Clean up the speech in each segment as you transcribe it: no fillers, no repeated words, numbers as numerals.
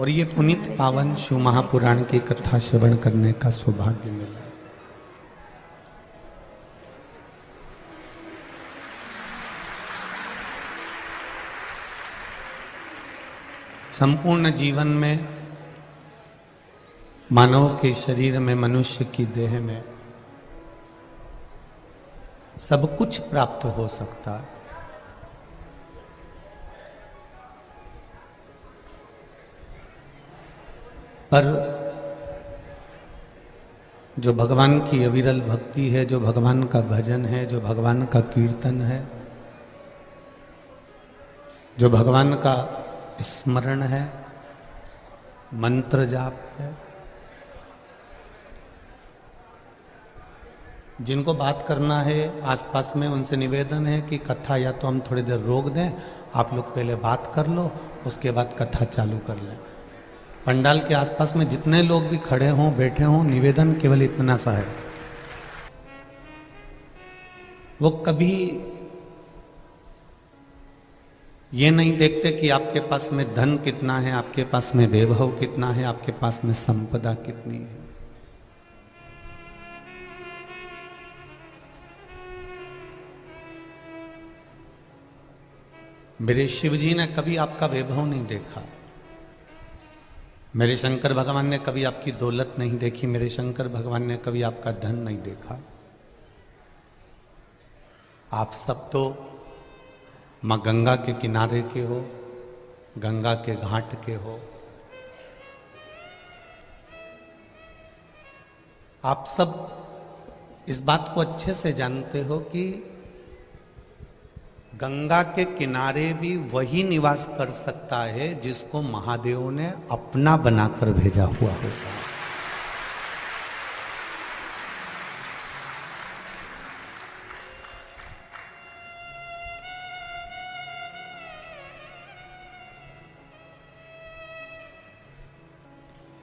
और ये पुनीत पावन शिव महापुराण की कथा श्रवण करने का सौभाग्य मिला। संपूर्ण जीवन में मानव के शरीर में, मनुष्य की देह में सब कुछ प्राप्त हो सकता है, पर जो भगवान की अविरल भक्ति है, जो भगवान का भजन है, जो भगवान का कीर्तन है, जो भगवान का स्मरण है, मंत्र जाप है, जिनको बात करना है आसपास में उनसे निवेदन है कि कथा या तो हम थोड़ी देर रोक दें, आप लोग पहले बात कर लो, उसके बाद कथा चालू कर लें। पंडाल के आसपास में जितने लोग भी खड़े हों, बैठे हों, निवेदन केवल इतना सा है, वो कभी ये नहीं देखते कि आपके पास में धन कितना है, आपके पास में वैभव कितना है, आपके पास में संपदा कितनी है। मेरे शिव जी ने कभी आपका वैभव नहीं देखा, मेरे शंकर भगवान ने कभी आपकी दौलत नहीं देखी, मेरे शंकर भगवान ने कभी आपका धन नहीं देखा। आप सब तो मां गंगा के किनारे के हो, गंगा के घाट के हो। आप सब इस बात को अच्छे से जानते हो कि गंगा के किनारे भी वही निवास कर सकता है जिसको महादेव ने अपना बनाकर भेजा हुआ होता है।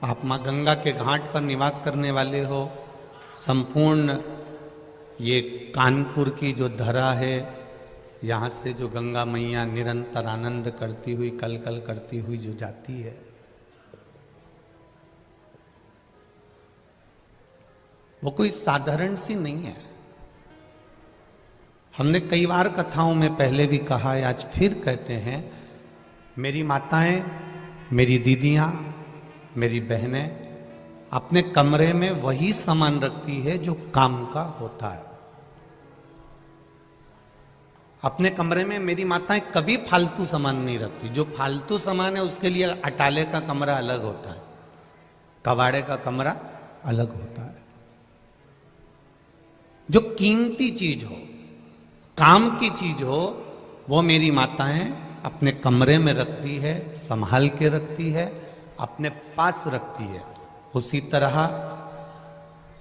आप मां गंगा के घाट पर निवास करने वाले हो। संपूर्ण ये कानपुर की जो धरा है, यहाँ से जो गंगा मैया निरंतर आनंद करती हुई, कल कल करती हुई जो जाती है, वो कोई साधारण सी नहीं है। हमने कई बार कथाओं में पहले भी कहा है, आज फिर कहते हैं, मेरी माताएं, मेरी दीदियां, मेरी बहनें अपने कमरे में वही सामान रखती है जो काम का होता है। अपने कमरे में मेरी माताएं कभी फालतू सामान नहीं रखती। जो फालतू सामान है उसके लिए अटाले का कमरा अलग होता है, कबाड़े का कमरा अलग होता है। जो कीमती चीज हो, काम की चीज हो, वो मेरी माताएं अपने कमरे में रखती है, संभाल के रखती है, अपने पास रखती है। उसी तरह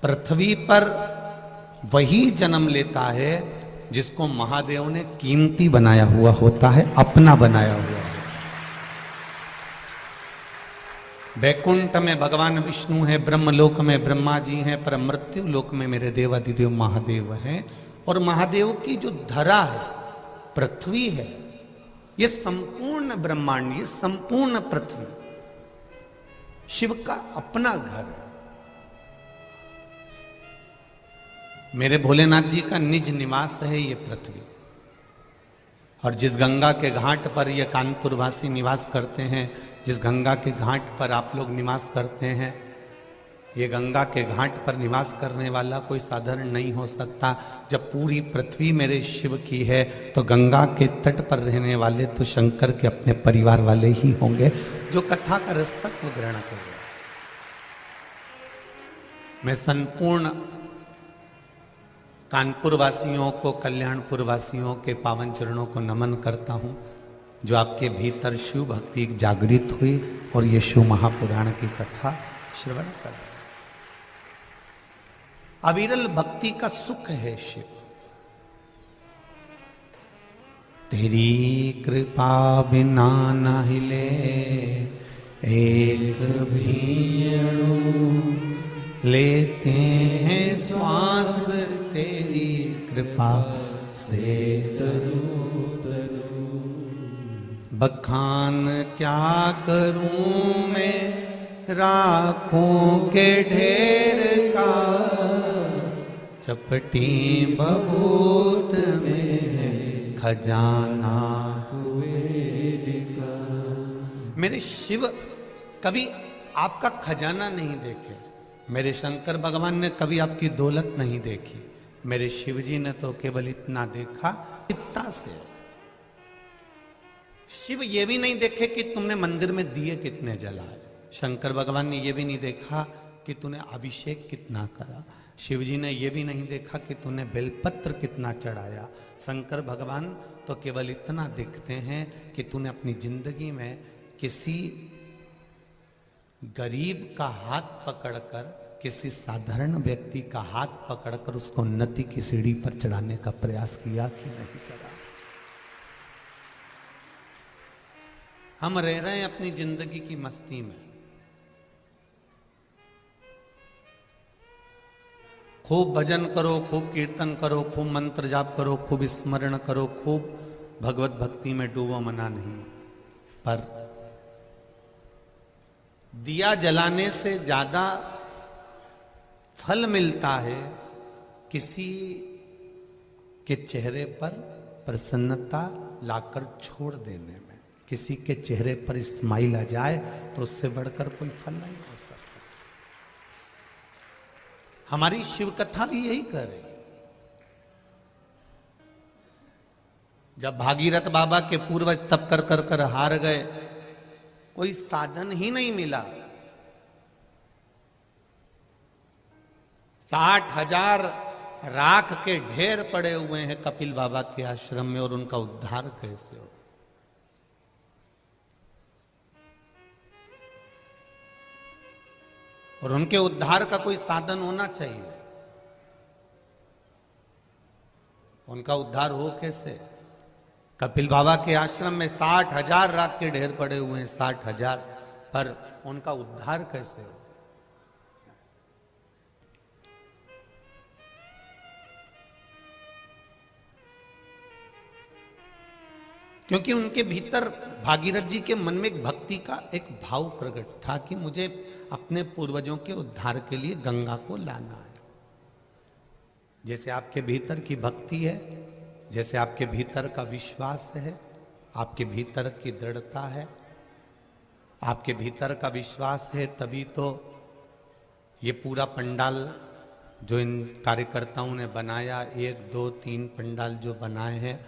पृथ्वी पर वही जन्म लेता है जिसको महादेव ने कीमती बनाया हुआ होता है, अपना बनाया हुआ है। वैकुंठ में भगवान विष्णु है, ब्रह्मलोक में ब्रह्मा जी हैं, पर मृत्यु लोक में मेरे देवादिदेव महादेव हैं। और महादेव की जो धरा है, पृथ्वी है, ये संपूर्ण ब्रह्मांड, ये संपूर्ण पृथ्वी शिव का अपना घर है। मेरे भोलेनाथ जी का निज निवास है ये पृथ्वी। और जिस गंगा के घाट पर ये कानपुर वासी निवास करते हैं, जिस गंगा के घाट पर आप लोग निवास करते हैं, ये गंगा के घाट पर निवास करने वाला कोई साधारण नहीं हो सकता। जब पूरी पृथ्वी मेरे शिव की है तो गंगा के तट पर रहने वाले तो शंकर के अपने परिवार वाले ही होंगे, जो कथा का रसतत्व ग्रहण करें। मैं संपूर्ण कानपुर वासियों को, कल्याणपुर वासियों के पावन चरणों को नमन करता हूँ, जो आपके भीतर शिव भक्ति जागृत हुई और ये शिव महापुराण की कथा श्रवण कर। अविरल भक्ति का सुख है शिव। तेरी कृपा बिना न हिले एक भी अणु, लेते हैं श्वास तेरी कृपा से बखान क्या करूं मैं राखों के ढेर का, चपटी बबूत में खजाना कुबेर का। मेरे शिव कभी आपका खजाना नहीं देखे, मेरे शंकर भगवान ने कभी आपकी दौलत नहीं देखी, मेरे शिव जी ने तो केवल इतना देखा चित्ता से। शिव ये भी नहीं देखे कि तुमने मंदिर में दिए कितने जलाए, शंकर भगवान ने ये भी नहीं देखा कि तूने अभिषेक कितना करा, शिव जी ने ये भी नहीं देखा कि तूने बेलपत्र कितना चढ़ाया। शंकर भगवान तो केवल इतना देखते हैं कि तूने अपनी जिंदगी में किसी गरीब का हाथ पकड़कर, किसी साधारण व्यक्ति का हाथ पकड़कर उसको उन्नति की सीढ़ी पर चढ़ाने का प्रयास किया कि नहीं करा। हम रह रहे हैं अपनी जिंदगी की मस्ती में, खूब भजन करो, खूब कीर्तन करो, खूब मंत्र जाप करो, खूब स्मरण करो, खूब भगवत भक्ति में डूबो, मना नहीं। पर दिया जलाने से ज्यादा फल मिलता है किसी के चेहरे पर प्रसन्नता लाकर छोड़ देने में। किसी के चेहरे पर स्माइल आ जाए तो उससे बढ़कर कोई फल नहीं हो सकता। हमारी शिव कथा भी यही कर रही। जब भागीरथ बाबा के पूर्वज तप कर कर कर हार गए, कोई साधन ही नहीं मिला, 60,000 राख के ढेर पड़े हुए हैं कपिल बाबा के आश्रम में, और उनका उद्धार कैसे हो? और उनके उद्धार का कोई साधन होना चाहिए। उनका उद्धार हो कैसे? कपिल बाबा के आश्रम में 60,000 राख के ढेर पड़े हुए हैं, 60,000, पर उनका उद्धार कैसे हो? क्योंकि उनके भीतर भागीरथ जी के मन में एक भक्ति का एक भाव प्रकट था कि मुझे अपने पूर्वजों के उद्धार के लिए गंगा को लाना है। जैसे आपके भीतर की भक्ति है, जैसे आपके भीतर का विश्वास है, आपके भीतर की दृढ़ता है, आपके भीतर का विश्वास है, तभी तो ये पूरा पंडाल जो इन कार्यकर्ताओं ने बनाया, 1 2 3 पंडाल जो बनाए हैं,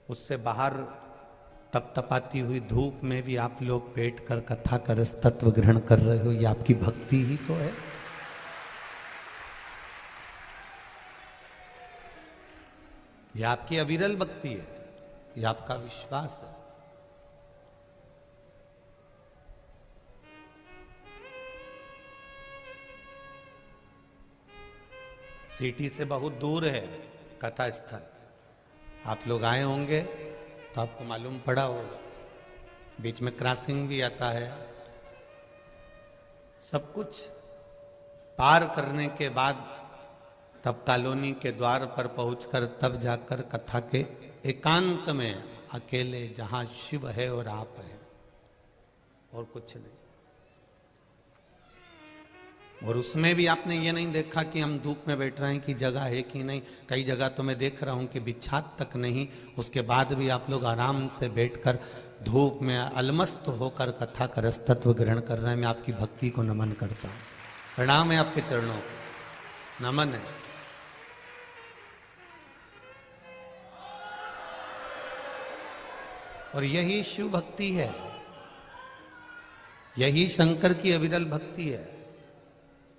उससे बाहर तपतपाती हुई धूप में भी आप लोग बैठकर कथा का रस तत्व ग्रहण कर रहे हो। ये आपकी भक्ति ही तो है। यह आपकी अविरल भक्ति है, यह आपका विश्वास है। सिटी से बहुत दूर है कथा स्थल। आप लोग आए होंगे तो आपको मालूम पड़ा होगा, बीच में क्रॉसिंग भी आता है। सब कुछ पार करने के बाद तब कॉलोनी के द्वार पर पहुंचकर तब जाकर कथा के एकांत में अकेले, जहां शिव है और आप हैं और कुछ नहीं। और उसमें भी आपने ये नहीं देखा कि हम धूप में बैठ रहे हैं कि जगह है कि नहीं। कई जगह तो मैं देख रहा हूं कि बिछात तक नहीं, उसके बाद भी आप लोग आराम से बैठकर धूप में अलमस्त होकर कथा का रस तत्व ग्रहण कर रहे हैं। मैं आपकी भक्ति को नमन करता हूं, प्रणाम है आपके चरणों को, नमन है। और यही शिव भक्ति है, यही शंकर की अविरल भक्ति है।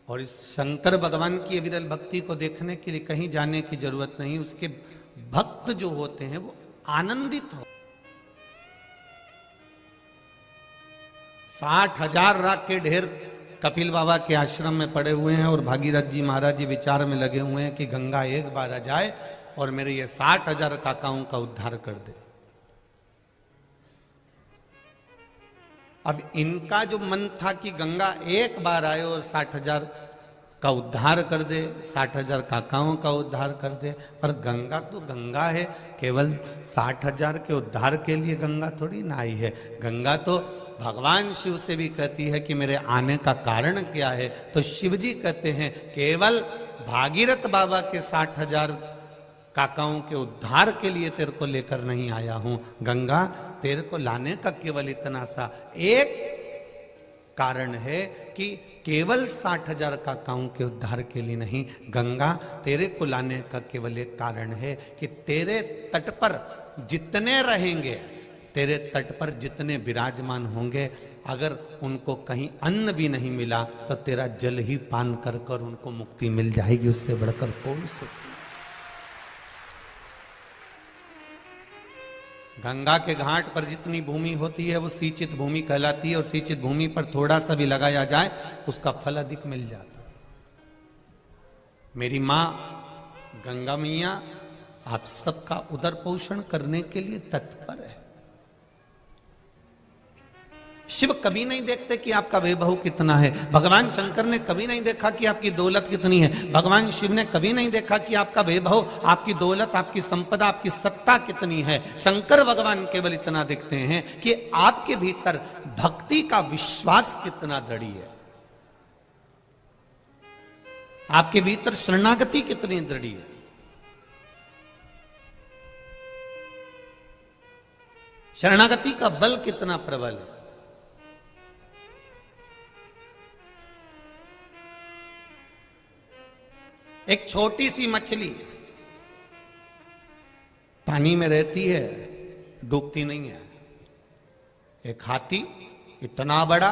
और इस शंकर भगवान की अविरल भक्ति को देखने के लिए कहीं जाने की जरूरत नहीं। उसके भक्त जो होते हैं वो आनंदित हो। 60,000 राख के ढेर कपिल बाबा के आश्रम में पड़े हुए हैं और भागीरथ जी महाराज जी विचार में लगे हुए हैं कि गंगा एक बार आ जाए और मेरे ये 60,000 काकाओं का उद्धार कर दे। अब इनका जो मन था कि गंगा एक बार आए और 60,000 का उद्धार कर दे, 60,000 काकाओं का उद्धार कर दे। पर गंगा तो गंगा है, केवल 60,000 के उद्धार के लिए गंगा थोड़ी ना आई है। गंगा तो भगवान शिव से भी कहती है कि मेरे आने का कारण क्या है, तो शिव जी कहते हैं केवल भागीरथ बाबा के 60,000 काकाओं के उद्धार के लिए तेरे को लेकर नहीं आया हूं। गंगा तेरे को लाने का केवल इतना सा एक कारण है कि केवल 60,000 काकाओं के उद्धार के लिए नहीं, गंगा तेरे को लाने का केवल एक कारण है कि तेरे तट पर जितने रहेंगे, तेरे तट पर जितने विराजमान होंगे, अगर उनको कहीं अन्न भी नहीं मिला तो तेरा जल ही पान कर कर उनको मुक्ति मिल जाएगी। उससे बढ़कर कौन सुख। गंगा के घाट पर जितनी भूमि होती है वो सिंचित भूमि कहलाती है, और सिंचित भूमि पर थोड़ा सा भी लगाया जाए उसका फल अधिक मिल जाता है। मेरी मां गंगा मैया आप सबका उदर पोषण करने के लिए तत्पर है। शिव कभी नहीं देखते कि आपका वैभव कितना है, भगवान शंकर ने कभी नहीं देखा कि आपकी दौलत कितनी है, भगवान शिव ने कभी नहीं देखा कि आपका वैभव, आपकी दौलत, आपकी संपदा, आपकी सत्ता कितनी है। शंकर भगवान केवल इतना देखते हैं कि आपके भीतर भक्ति का विश्वास कितना दृढ़ है, आपके भीतर शरणागति कितनी दृढ़ है। शरणागति का बल कितना प्रबल है। एक छोटी सी मछली पानी में रहती है, डूबती नहीं है। एक हाथी इतना बड़ा,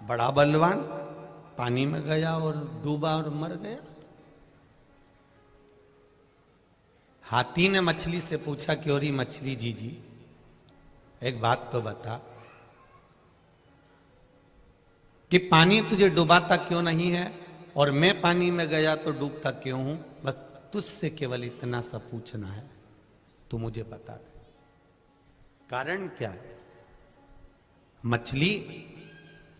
बड़ा बलवान, पानी में गया और डूबा और मर गया। हाथी ने मछली से पूछा कि और मछली जी एक बात तो बता कि पानी तुझे डुबाता क्यों नहीं है और मैं पानी में गया तो डूबता क्यों हूं। बस तुझसे केवल इतना सा पूछना है, तू मुझे बता दे कारण क्या है। मछली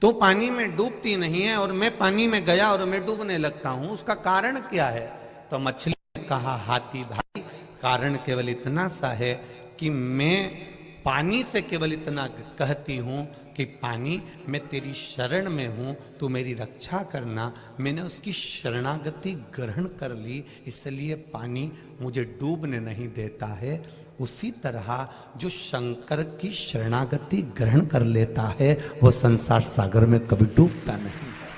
तो पानी में डूबती नहीं है और मैं पानी में गया और मैं डूबने लगता हूं, उसका कारण क्या है। तो मछली ने कहा, हाथी भाई कारण केवल इतना सा है कि मैं पानी से केवल इतना कहती हूं कि पानी मैं तेरी शरण में हूं, तू मेरी रक्षा करना। मैंने उसकी शरणागति ग्रहण कर ली, इसलिए पानी मुझे डूबने नहीं देता है। उसी तरह जो शंकर की शरणागति ग्रहण कर लेता है वो संसार सागर में कभी डूबता नहीं है।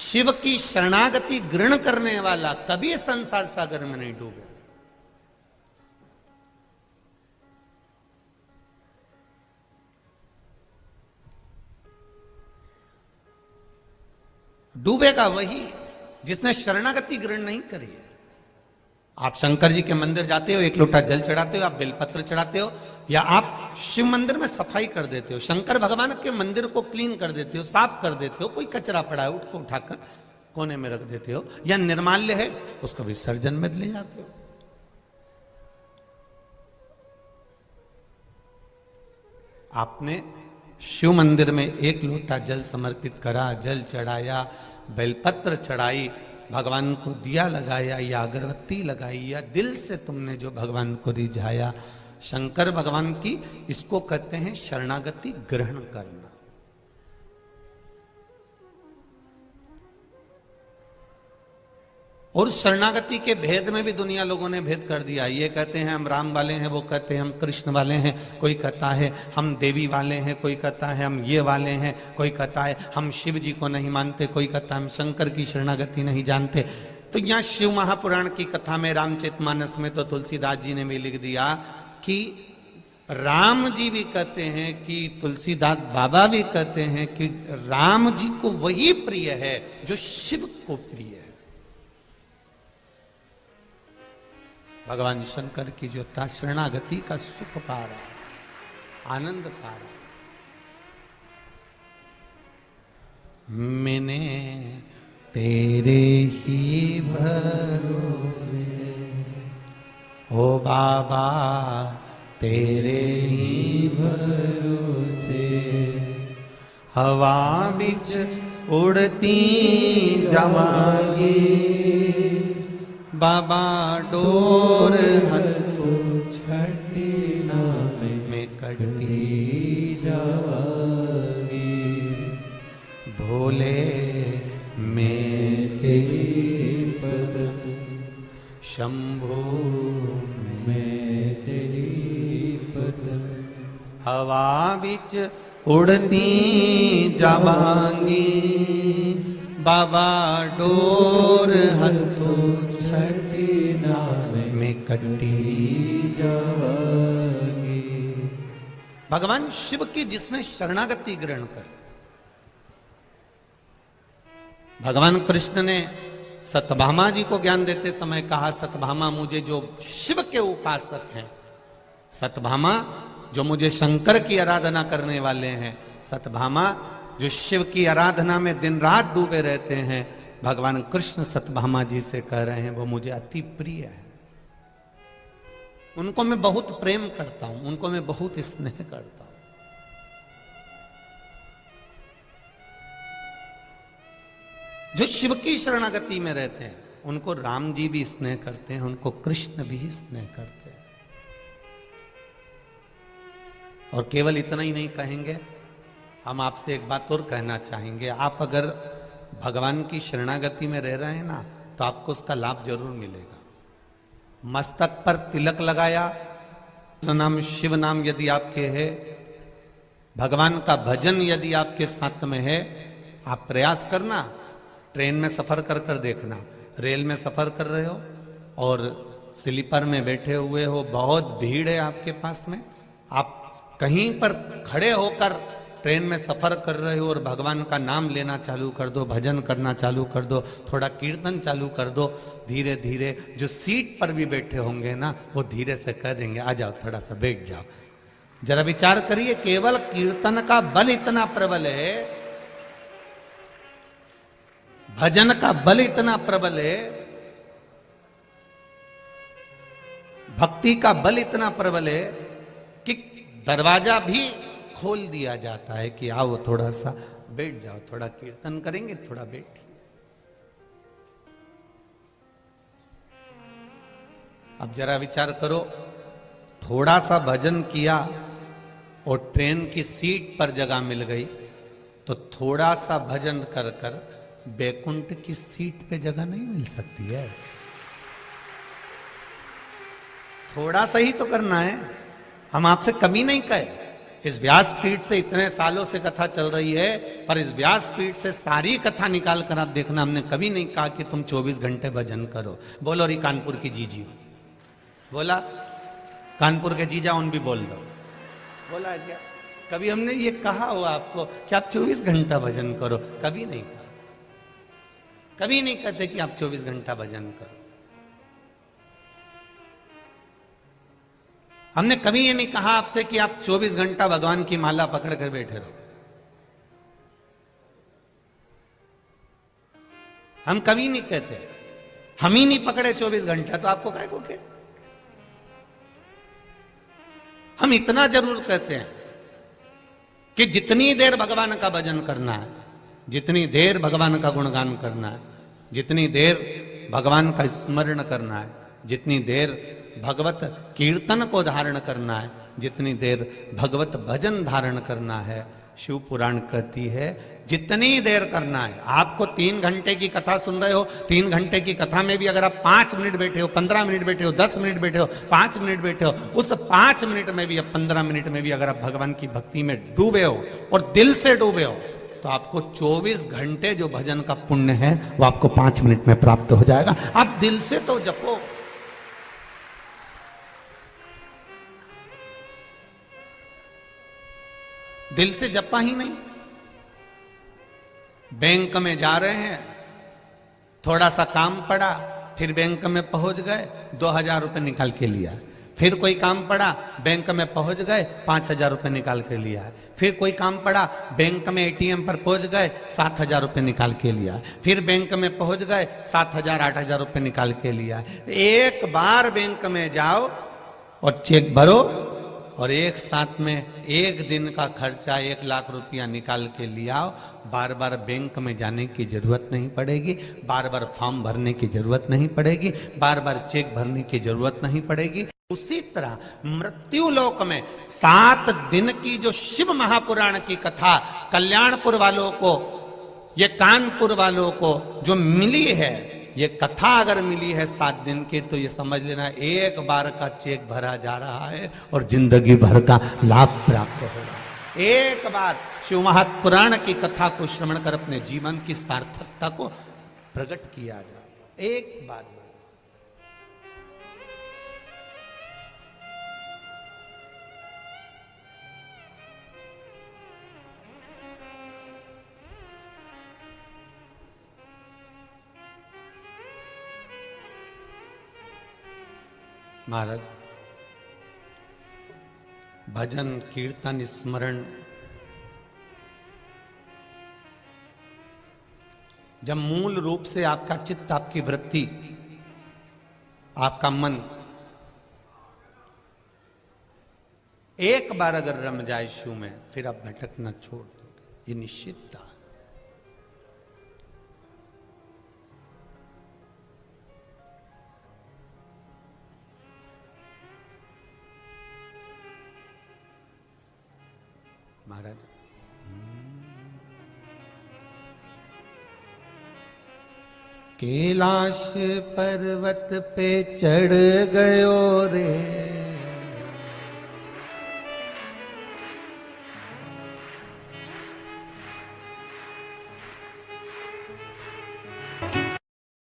शिव की शरणागति ग्रहण करने वाला कभी संसार सागर में नहीं डूबे। डूबेगा वही जिसने शरणागति ग्रहण नहीं करी है। आप शंकर जी के मंदिर जाते हो, एक लोटा जल चढ़ाते हो, आप बेलपत्र चढ़ाते हो, या आप शिव मंदिर में सफाई कर देते हो, शंकर भगवान के मंदिर को क्लीन कर देते हो, साफ कर देते हो। कोई कचरा पड़ा है उसको उठाकर कोने में रख देते हो, या निर्माल्य है उसको विसर्जन में ले जाते हो। आपने शिव मंदिर में एक लोटा जल समर्पित करा, जल चढ़ाया, बेलपत्र चढ़ाई, भगवान को दिया लगाया या अगरबत्ती लगाई, या दिल से तुमने जो भगवान को रिझाया, शंकर भगवान की इसको कहते हैं शरणागति ग्रहण करना। और शरणागति के भेद में भी दुनिया लोगों ने भेद कर दिया। ये कहते हैं हम राम वाले हैं, वो कहते हैं हम कृष्ण वाले हैं, कोई कहता है हम देवी वाले हैं, कोई कहता है हम ये वाले हैं, कोई कहता है हम शिव जी को नहीं मानते, कोई कहता है हम शंकर की शरणागति नहीं जानते। तो यहाँ शिव महापुराण की कथा में रामचरितमानस में तो तुलसीदास जी ने भी लिख दिया कि राम जी भी कहते हैं कि तुलसीदास बाबा भी कहते हैं कि राम जी को वही प्रिय है जो शिव को प्रिय है। भगवान शंकर की जो शरणागति का सुख पा रहा, आनंद पा रहा। मैंने तेरे ही भरोसे ओ बाबा, तेरे ही भरोसे हवा बिच उड़ती जावांगी बाबा डोर हत्तू छठी नाम में कटी जावांगी भोले में तेरी पद शंभो में तेरी पद हवा बिच उड़ती जावांगी बाबा डोर हत्तू छठी नाम में कटी जावांगी। भगवान शिव की जिसने शरणागति ग्रहण कर, भगवान कृष्ण ने सत्यभामा जी को ज्ञान देते समय कहा, सत्यभामा मुझे जो शिव के उपासक हैं, सत्यभामा जो मुझे शंकर की आराधना करने वाले हैं, सत्यभामा जो शिव की आराधना में दिन रात डूबे रहते हैं, भगवान कृष्ण सत्यभामा जी से कह रहे हैं वो मुझे अति प्रिय है, उनको मैं बहुत प्रेम करता हूं, उनको मैं बहुत स्नेह करता हूं। जो शिव की शरणागति में रहते हैं उनको राम जी भी स्नेह करते हैं, उनको कृष्ण भी स्नेह करते हैं। और केवल इतना ही नहीं कहेंगे, हम आपसे एक बात और कहना चाहेंगे। आप अगर भगवान की शरणागति में रह रहे हैं ना, तो आपको उसका लाभ जरूर मिलेगा। मस्तक पर तिलक लगाया, नाम शिव नाम यदि आपके है, भगवान का भजन यदि आपके साथ में है, आप प्रयास करना। ट्रेन में सफर कर कर देखना, रेल में सफर कर रहे हो और स्लीपर में बैठे हुए हो, बहुत भीड़ है आपके पास में, आप कहीं पर खड़े होकर ट्रेन में सफर कर रहे हो और भगवान का नाम लेना चालू कर दो, भजन करना चालू कर दो, थोड़ा कीर्तन चालू कर दो। धीरे धीरे जो सीट पर भी बैठे होंगे ना, वो धीरे से कह देंगे आ जाओ, थोड़ा सा बैठ जाओ। जरा विचार करिए, केवल कीर्तन का बल इतना प्रबल है, भजन का बल इतना प्रबल है, भक्ति का बल इतना प्रबल है कि दरवाजा भी खोल दिया जाता है कि आओ थोड़ा सा बैठ जाओ, थोड़ा कीर्तन करेंगे, थोड़ा बैठिए। अब जरा विचार करो, थोड़ा सा भजन किया और ट्रेन की सीट पर जगह मिल गई, तो थोड़ा सा भजन कर कर बैकुंठ की सीट पे जगह नहीं मिल सकती है। थोड़ा सा ही तो करना है। हम आपसे कमी नहीं कहे, इस व्यासपीठ से इतने सालों से कथा चल रही है, पर इस व्यासपीठ से सारी कथा निकाल कर आप देखना, हमने कभी नहीं कहा कि तुम 24 घंटे भजन करो। बोलो री कानपुर की जीजी, बोला कानपुर के जीजा उन भी बोल दो, बोला क्या? कभी हमने ये कहा हो आपको कि आप 24 घंटा भजन करो? कभी नहीं कहा, कभी नहीं कहते कि आप 24 घंटा भजन करो। हमने कभी ये नहीं कहा आपसे कि आप 24 घंटा भगवान की माला पकड़ कर बैठे रहो। हम कभी नहीं कहते, हम ही नहीं पकड़े 24 घंटा, तो आपको क्या को के? हम इतना जरूर कहते हैं कि जितनी देर भगवान का भजन करना है, जितनी देर भगवान का गुणगान करना है, जितनी देर भगवान का स्मरण करना है, जितनी देर भगवत कीर्तन को धारण करना है, जितनी देर भगवत भजन धारण करना है, शिव पुराण कहती है जितनी देर करना है। आपको 3 घंटे की कथा सुन रहे हो, 3 घंटे की कथा में भी अगर आप 5 मिनट बैठे हो, 15 मिनट बैठे हो, 10 मिनट बैठे हो, 5 मिनट बैठे हो, उस 5 मिनट में भी या 15 मिनट में भी अगर आप भगवान की भक्ति में डूबे हो और दिल से डूबे हो, तो आपको 24 घंटे जो भजन का पुण्य है वो आपको 5 मिनट में प्राप्त हो जाएगा। आप दिल से तो जपो। दिल से जपा ही नहीं। बैंक में जा रहे हैं, थोड़ा सा काम पड़ा, फिर बैंक में पहुंच गए, 2000 रुपये निकाल के लिया। फिर कोई काम पड़ा, बैंक में पहुंच गए, 5000 रुपये निकाल के लिया। फिर कोई काम पड़ा, बैंक में एटीएम पर पहुंच गए, 7000 रुपये निकाल के लिया। फिर बैंक में पहुंच गए, 7000 8000 रुपये निकाल के लिया। एक बार बैंक में जाओ और चेक भरो, और एक साथ में एक दिन का खर्चा 1,00,000 रुपया निकाल के लियाओ। बार बार बैंक में जाने की जरूरत नहीं पड़ेगी, बार बार फॉर्म भरने की जरूरत नहीं पड़ेगी, बार बार चेक भरने की जरूरत नहीं पड़ेगी। उसी तरह मृत्यु लोक में 7 दिन की जो शिव महापुराण की कथा कल्याणपुर वालों को, ये कानपुर वालों को जो मिली है, ये कथा अगर मिली है 7 दिन की, तो ये समझ लेना एक बार का चेक भरा जा रहा है और जिंदगी भर का लाभ प्राप्त हो रहा है। एक बार शिव महापुराण की कथा को श्रवण कर अपने जीवन की सार्थकता को प्रकट किया जाए, एक बार। महाराज, भजन कीर्तन स्मरण जब मूल रूप से आपका चित्त, आपकी वृत्ति, आपका मन एक बार अगर रम जाए शिव में, फिर आप भटकना छोड़ दोगे, ये निश्चित था। महाराज, कैलाश पर्वत पे चढ़ गयो रे,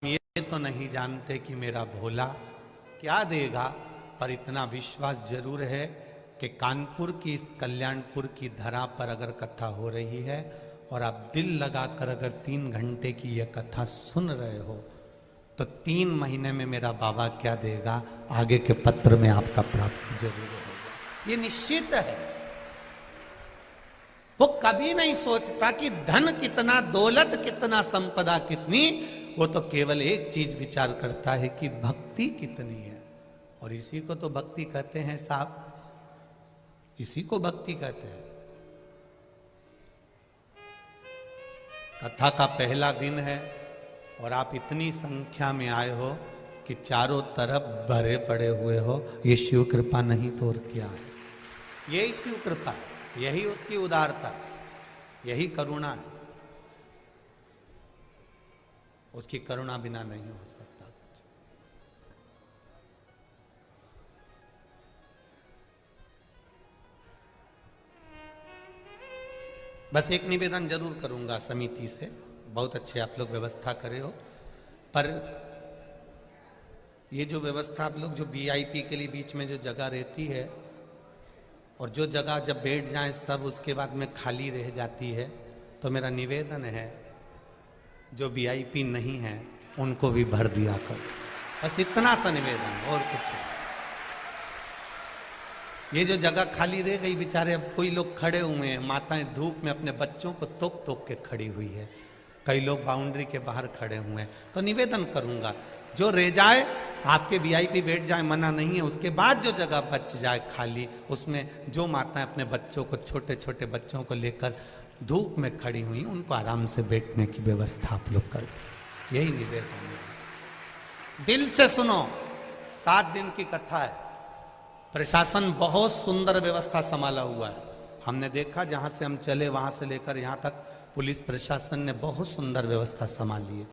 ये तो नहीं जानते कि मेरा भोला क्या देगा, पर इतना विश्वास जरूर है कि कानपुर की इस कल्याणपुर की धरा पर अगर कथा हो रही है और आप दिल लगाकर अगर 3 घंटे की यह कथा सुन रहे हो, तो 3 महीने में मेरा बाबा क्या देगा, आगे के पत्र में आपका प्राप्ति जरूर होगा, ये निश्चित है। वो कभी नहीं सोचता कि धन कितना, दौलत कितना, संपदा कितनी, वो तो केवल एक चीज विचार करता है कि भक्ति कितनी है। और इसी को तो भक्ति कहते हैं साहब, इसी को भक्ति कहते हैं। कथा का पहला दिन है और आप इतनी संख्या में आए हो कि चारों तरफ भरे पड़े हुए हो, ये शिव कृपा नहीं तो और क्या है? यही शिव कृपा, यही उसकी उदारता, यही करुणा है। उसकी करुणा बिना नहीं हो सकता। बस एक निवेदन जरूर करूंगा समिति से, बहुत अच्छे आप लोग व्यवस्था करे हो, पर ये जो व्यवस्था आप लोग जो वीआईपी के लिए बीच में जो जगह रहती है और जो जगह जब बैठ जाए सब उसके बाद में खाली रह जाती है, तो मेरा निवेदन है जो वीआईपी नहीं है उनको भी भर दिया करो, बस इतना सा निवेदन, और कुछ नहीं। ये जो जगह खाली रह गई, बेचारे अब कोई लोग खड़े हुए हैं, माताएं धूप में अपने बच्चों को तोक तोक के खड़ी हुई है, कई लोग बाउंड्री के बाहर खड़े हुए हैं, तो निवेदन करूंगा जो रह जाए आपके वीआईपी बैठ जाए, मना नहीं है, उसके बाद जो जगह बच जाए खाली, उसमें जो माताएं अपने बच्चों को, छोटे छोटे बच्चों को लेकर धूप में खड़ी हुई, उनको आराम से बैठने की व्यवस्था आप लोग कर दें, यही निवेदन है। दिल से सुनो, 7 दिन की कथा है, प्रशासन बहुत सुंदर व्यवस्था संभाला हुआ है। हमने देखा जहां से हम चले वहां से लेकर यहां तक पुलिस प्रशासन ने बहुत सुंदर व्यवस्था संभाली है।